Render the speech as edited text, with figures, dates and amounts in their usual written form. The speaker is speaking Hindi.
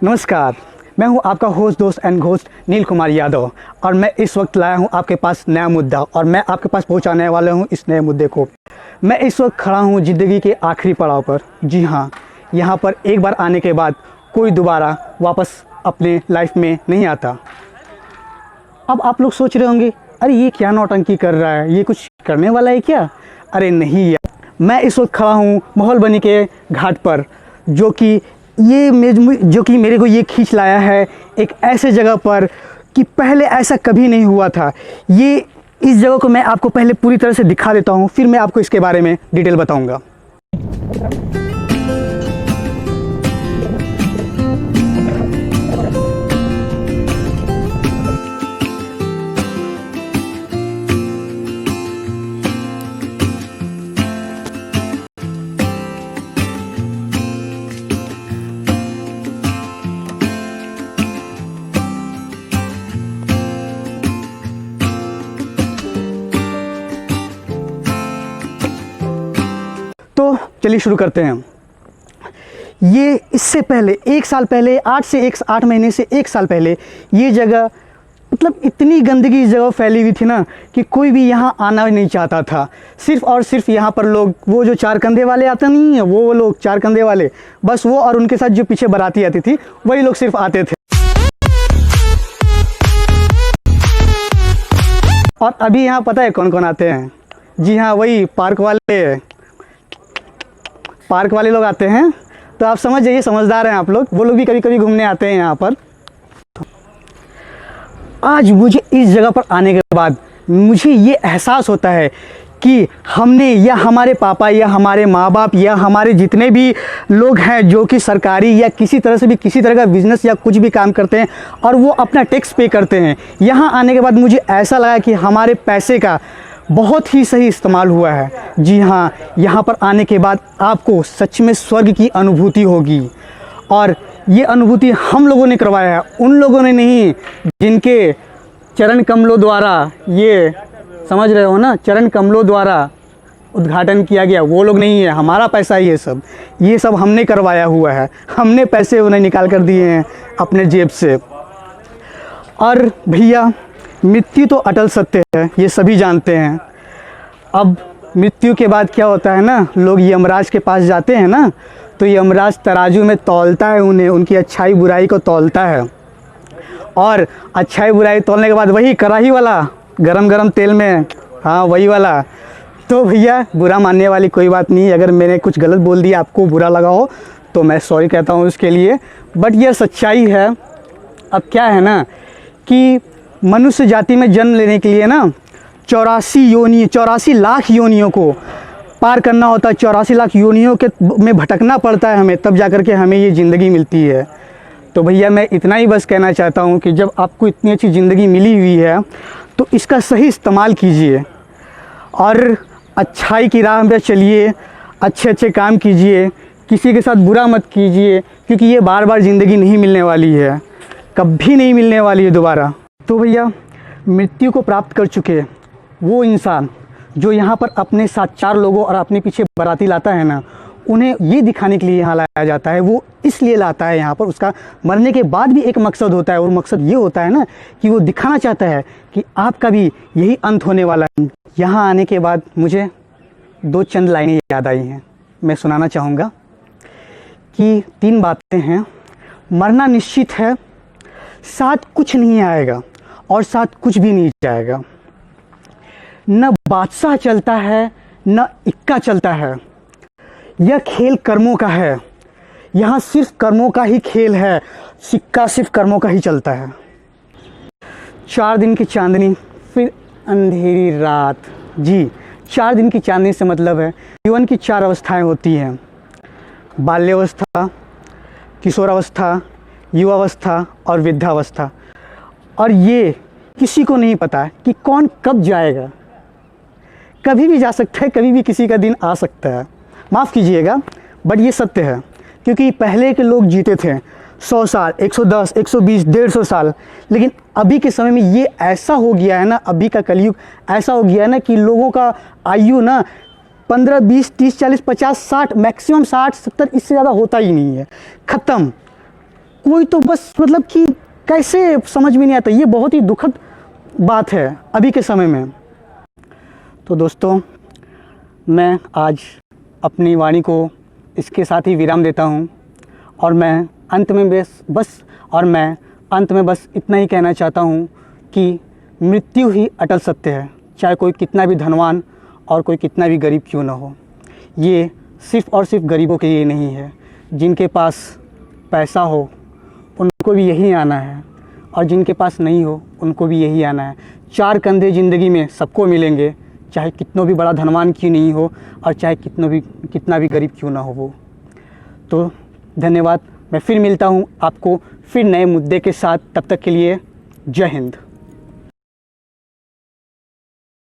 नमस्कार, मैं हूं आपका होस्ट दोस्त एंड घोस्ट नील कुमार यादव और मैं इस वक्त लाया हूं आपके पास नया मुद्दा और मैं आपके पास पहुंचाने वाला हूं इस नए मुद्दे को। मैं इस वक्त खड़ा हूं ज़िंदगी के आखिरी पड़ाव पर। जी हां, यहां पर एक बार आने के बाद कोई दोबारा वापस अपने लाइफ में नहीं आता। अब आप लोग सोच रहे होंगे, अरे ये क्या नौटंकी कर रहा है, ये कुछ करने वाला है क्या? अरे नहीं यार, मैं इस वक्त खड़ा हूँ महोलबनी के घाट पर, जो कि मेरे को ये खींच लाया है एक ऐसे जगह पर कि पहले ऐसा कभी नहीं हुआ था। इस जगह को मैं आपको पहले पूरी तरह से दिखा देता हूँ, फिर मैं आपको इसके बारे में डिटेल बताऊँगा। तो चलिए शुरू करते हैं। ये इससे पहले 1 साल पहले, 8 महीने से 1 साल पहले ये जगह, मतलब इतनी गंदगी इस जगह फैली हुई थी ना कि कोई भी यहाँ आना नहीं चाहता था। सिर्फ और सिर्फ यहाँ पर लोग, वो जो 4 कंधे वाले आते नहीं है, वो लोग 4 कंधे वाले, बस वो और उनके साथ जो पीछे बाराती आती थी, वही लोग सिर्फ आते थे। और अभी यहाँ पता है कौन कौन आते हैं? जी हाँ, वही पार्क वाले लोग आते हैं। तो आप समझ जाइए, समझदार हैं आप लोग। वो लोग भी कभी कभी घूमने आते हैं यहाँ पर। आज मुझे इस जगह पर आने के बाद मुझे ये एहसास होता है कि हमने, या हमारे पापा या हमारे माँ बाप या हमारे जितने भी लोग हैं जो कि सरकारी या किसी तरह से भी किसी तरह का बिजनेस या कुछ भी काम करते हैं और वो अपना टैक्स पे करते हैं, यहाँ आने के बाद मुझे ऐसा लगा कि हमारे पैसे का बहुत ही सही इस्तेमाल हुआ है। जी हाँ, यहाँ पर आने के बाद आपको सच में स्वर्ग की अनुभूति होगी। और ये अनुभूति हम लोगों ने करवाया है, उन लोगों ने नहीं जिनके चरण कमलों द्वारा, ये समझ रहे हो ना, चरण कमलों द्वारा उद्घाटन किया गया, वो लोग नहीं है। हमारा पैसा ये सब हमने करवाया हुआ है। हमने पैसे उन्हें निकाल कर दिए हैं अपने जेब से। और भैया, मृत्यु तो अटल सत्य है, ये सभी जानते हैं। अब मृत्यु के बाद क्या होता है ना, लोग यमराज के पास जाते हैं ना, तो यमराज तराजू में तौलता है उन्हें, उनकी अच्छाई बुराई को तौलता है। और अच्छाई बुराई तौलने के बाद वही कढ़ाई वाला गरम गरम तेल में, हाँ वही वाला। तो भैया, बुरा मानने वाली कोई बात नहीं। अगर मैंने कुछ गलत बोल दिया, आपको बुरा लगा हो, तो मैं सॉरी कहता हूँ उसके लिए, बट यह सच्चाई है। अब क्या है ना कि मनुष्य जाति में जन्म लेने के लिए ना 84 लाख योनियों को पार करना होता है। 84 लाख योनियों के में भटकना पड़ता है हमें, तब जाकर के हमें ये ज़िंदगी मिलती है। तो भैया, मैं इतना ही बस कहना चाहता हूँ कि जब आपको इतनी अच्छी ज़िंदगी मिली हुई है तो इसका सही इस्तेमाल कीजिए और अच्छाई की राह पर चलिए, अच्छे काम कीजिए, किसी के साथ बुरा मत कीजिए, क्योंकि ये बार बार ज़िंदगी नहीं मिलने वाली है, कभी नहीं मिलने वाली है दोबारा। तो भैया, मृत्यु को प्राप्त कर चुके वो इंसान जो यहाँ पर अपने साथ 4 लोगों और अपने पीछे बाराती लाता है ना, उन्हें ये दिखाने के लिए यहाँ लाया जाता है। वो इसलिए लाता है यहाँ पर, उसका मरने के बाद भी एक मकसद होता है, और मकसद ये होता है ना कि वो दिखाना चाहता है कि आपका भी यही अंत होने वाला है। यहाँ आने के बाद मुझे 2 चंद लाइनें याद आई हैं, मैं सुनाना चाहूँगा कि 3 बातें हैं। मरना निश्चित है, साथ कुछ नहीं आएगा और साथ कुछ भी नहीं जाएगा। न बादशाह चलता है, न इक्का चलता है। यह खेल कर्मों का है, यहाँ सिर्फ कर्मों का ही खेल है, सिक्का सिर्फ कर्मों का ही चलता है। 4 दिन की चांदनी, फिर अंधेरी रात। जी, 4 दिन की चांदनी से मतलब है जीवन की 4 अवस्थाएं होती हैं: बाल्यावस्था, किशोरावस्था, युवावस्था और वृद्धावस्था। और ये किसी को नहीं पता कि कौन कब जाएगा। कभी भी जा सकता है, कभी भी किसी का दिन आ सकता है, माफ़ कीजिएगा, बट ये सत्य है। क्योंकि पहले के लोग जीते थे 100 साल, 110, 120, 150 साल, लेकिन अभी के समय में ये ऐसा हो गया है ना, अभी का कलयुग ऐसा हो गया है ना कि लोगों का आयु ना 15, 20, 30, 40, 50, 60, मैक्सिमम 60, 70, इससे ज़्यादा होता ही नहीं है। ख़त्म, कोई तो बस मतलब कि कैसे समझ में नहीं आता। ये बहुत ही दुखद बात है अभी के समय में। तो दोस्तों, मैं आज अपनी वाणी को इसके साथ ही विराम देता हूँ और मैं अंत में बस इतना ही कहना चाहता हूँ कि मृत्यु ही अटल सत्य है, चाहे कोई कितना भी धनवान और कोई कितना भी गरीब क्यों ना हो। ये सिर्फ़ और सिर्फ गरीबों के लिए नहीं है, जिनके पास पैसा हो उनको भी यही आना है और जिनके पास नहीं हो उनको भी यही आना है। चार कंधे ज़िंदगी में सबको मिलेंगे, चाहे कितना भी बड़ा धनवान क्यों नहीं हो और चाहे कितना भी गरीब क्यों ना हो वो। तो धन्यवाद। मैं फिर मिलता हूँ आपको फिर नए मुद्दे के साथ। तब तक के लिए जय हिंद।